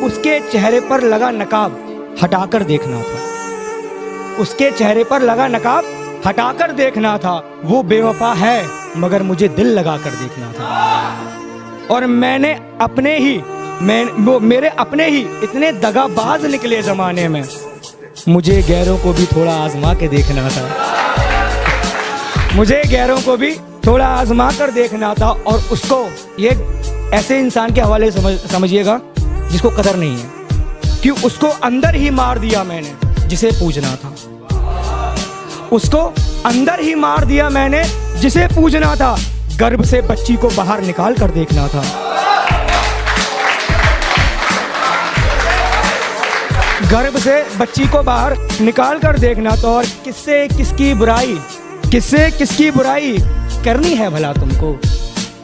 उसके चेहरे पर लगा नकाब हटाकर देखना था। उसके चेहरे पर लगा नकाब हटाकर देखना था। वो बेवफा है मगर मुझे दिल लगाकर देखना था। और मेरे अपने ही इतने दगाबाज निकले जमाने में, मुझे गैरों को भी थोड़ा आजमा के देखना था। मुझे गैरों को भी थोड़ा आजमा कर देखना था। और उसको, ये ऐसे इंसान के हवाले समझिएगा जिसको कदर नहीं है, कि उसको अंदर ही मार दिया मैंने जिसे पूजना था। उसको अंदर ही मार दिया मैंने जिसे पूजना था। गर्भ से बच्ची को बाहर निकाल कर देखना था। गर्भ से बच्ची को बाहर निकाल कर देखना था। और किससे किसकी बुराई करनी है भला तुमको?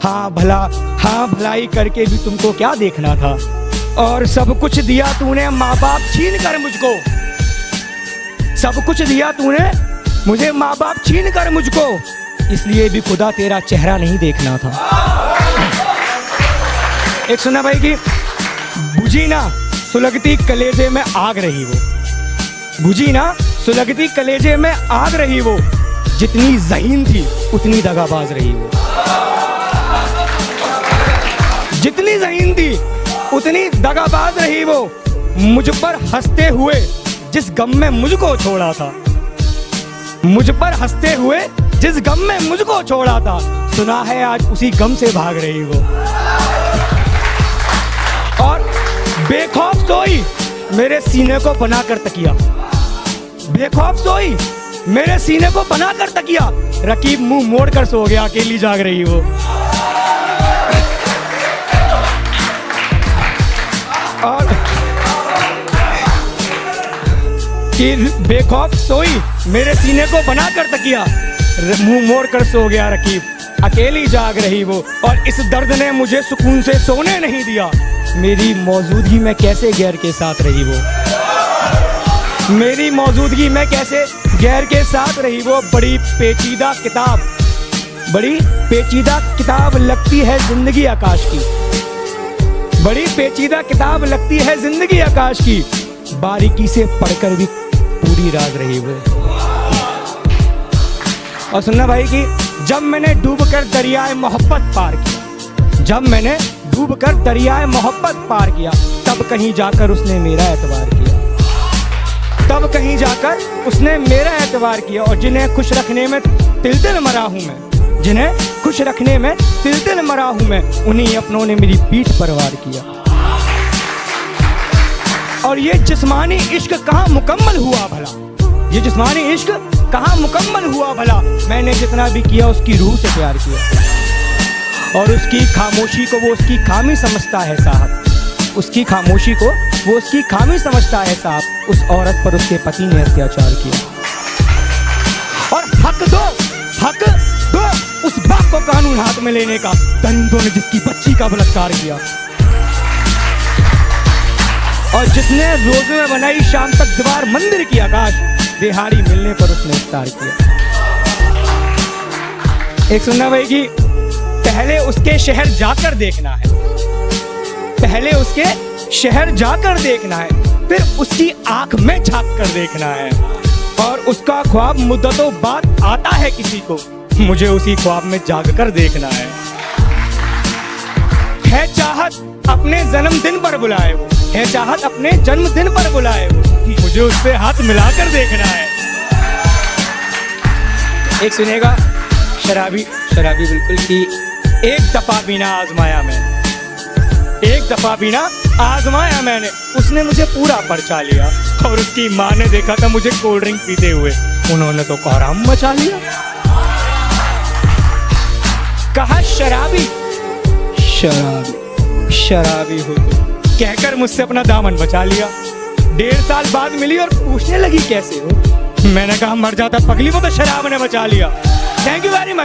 हाँ भलाई करके भी तुमको क्या देखना था? और सब कुछ दिया तूने माँ बाप छीन कर मुझको। सब कुछ दिया तूने मुझे माँ बाप छीन कर मुझको, इसलिए भी खुदा तेरा चेहरा नहीं देखना था। एक सुना भाई कि बुझी ना सुलगती कलेजे में आग रही वो। बुझी ना सुलगती कलेजे में आग रही वो। जितनी ज़हीन थी उतनी दगाबाज रही वो। जितनी ज़हीन थी उतनी दगाबाज रही वो। मुझ पर हंसते हुए जिस गम में मुझको छोड़ा था। मुझ पर हंसते हुए जिस गम में मुझको छोड़ा था, सुना है आज उसी गम से भाग रही वो। और बेखौफ सोई मेरे सीने को बनाकर तकिया। बेखौफ सोई मेरे सीने को बनाकर तकिया। रकीब मुंह मोड़कर सो गया, अकेली जाग रही वो। और कि बेखौफ सोई मेरे सीने को बनाकर तकिया। मुंह मोड़कर सो गया रकीब, अकेली जाग रही वो। और इस दर्द ने मुझे सुकून से सोने नहीं दिया। मेरी मौजूदगी में कैसे गैर के साथ रही वो। मेरी मौजूदगी में कैसे गैर के साथ रही वो। बड़ी पेचीदा किताब लगती है जिंदगी आकाश की। बड़ी पेचीदा किताब लगती है जिंदगी आकाश की। बारीकी से पढ़कर भी पूरी राज रही वो। और सुनना भाई कि जब मैंने डूबकर दरियाए मोहब्बत पार किया। जब मैंने डूबकर दरियाए मोहब्बत पार किया, तब कहीं जाकर उसने मेरा एतबार किया। तब कहीं जाकर उसने मेरा एतबार किया। और जिन्हें खुश रखने में तिल मरा हूं मैं, जिन्हें खुश रखने में तिल मरा हूं मैं, उन्हीं अपनों ने मेरी पीठ पर वार किया। और ये जिस्मानी इश्क कहाँ मुकम्मल हुआ भला। ये जिस्मानी इश्क कहाँ मुकम्मल हुआ भला। मैंने जितना भी किया उसकी रूह से प्यार किया। और उसकी खामोशी को वो उसकी खामी समझता है साहब। उसकी खामोशी को वो उसकी खामी समझता है साहब। उस औरत पर उसके पति ने अत्याचार किया। और हक दो उस बाप को कानून हाथ में लेने का, दरिंदों ने जिसकी बच्ची का बलात्कार किया। और जिसने रोज में बनाई शाम तक दीवार मंदिर की आकाश, दिहाड़ी मिलने पर उसने इफ्तार किया। एक सुनना भाई कि पहले उसके शहर जाकर देखना है। पहले उसके शहर जाकर देखना है, फिर उसकी आंख में झांक कर देखना है। और उसका ख्वाब मुद्दतों बाद आता है किसी को, मुझे उसी ख्वाब में जाग कर देखना है। चाहत अपने जन्मदिन पर बुलाए वो। है चाहत अपने जन्मदिन पर बुलाए वो, मुझे उससे हाथ मिलाकर देखना है। एक सुनेगा शराबी बिल्कुल कि एक दफा पीना आजमाया मैंने। एक दफा पीना आजमाया मैंने, उसने मुझे पूरा परचा लिया। और उसकी माँ ने देखा था मुझे कोल्ड ड्रिंक पीते हुए, उन्होंने तो कोहराम मचा लिया। कहा शराबी हो तो कहकर मुझसे अपना दामन बचा लिया। 1.5 साल बाद मिली और पूछने लगी कैसे हो। मैंने कहा मर जाता पगली, वो तो शराब ने बचा लिया। Thank you very much.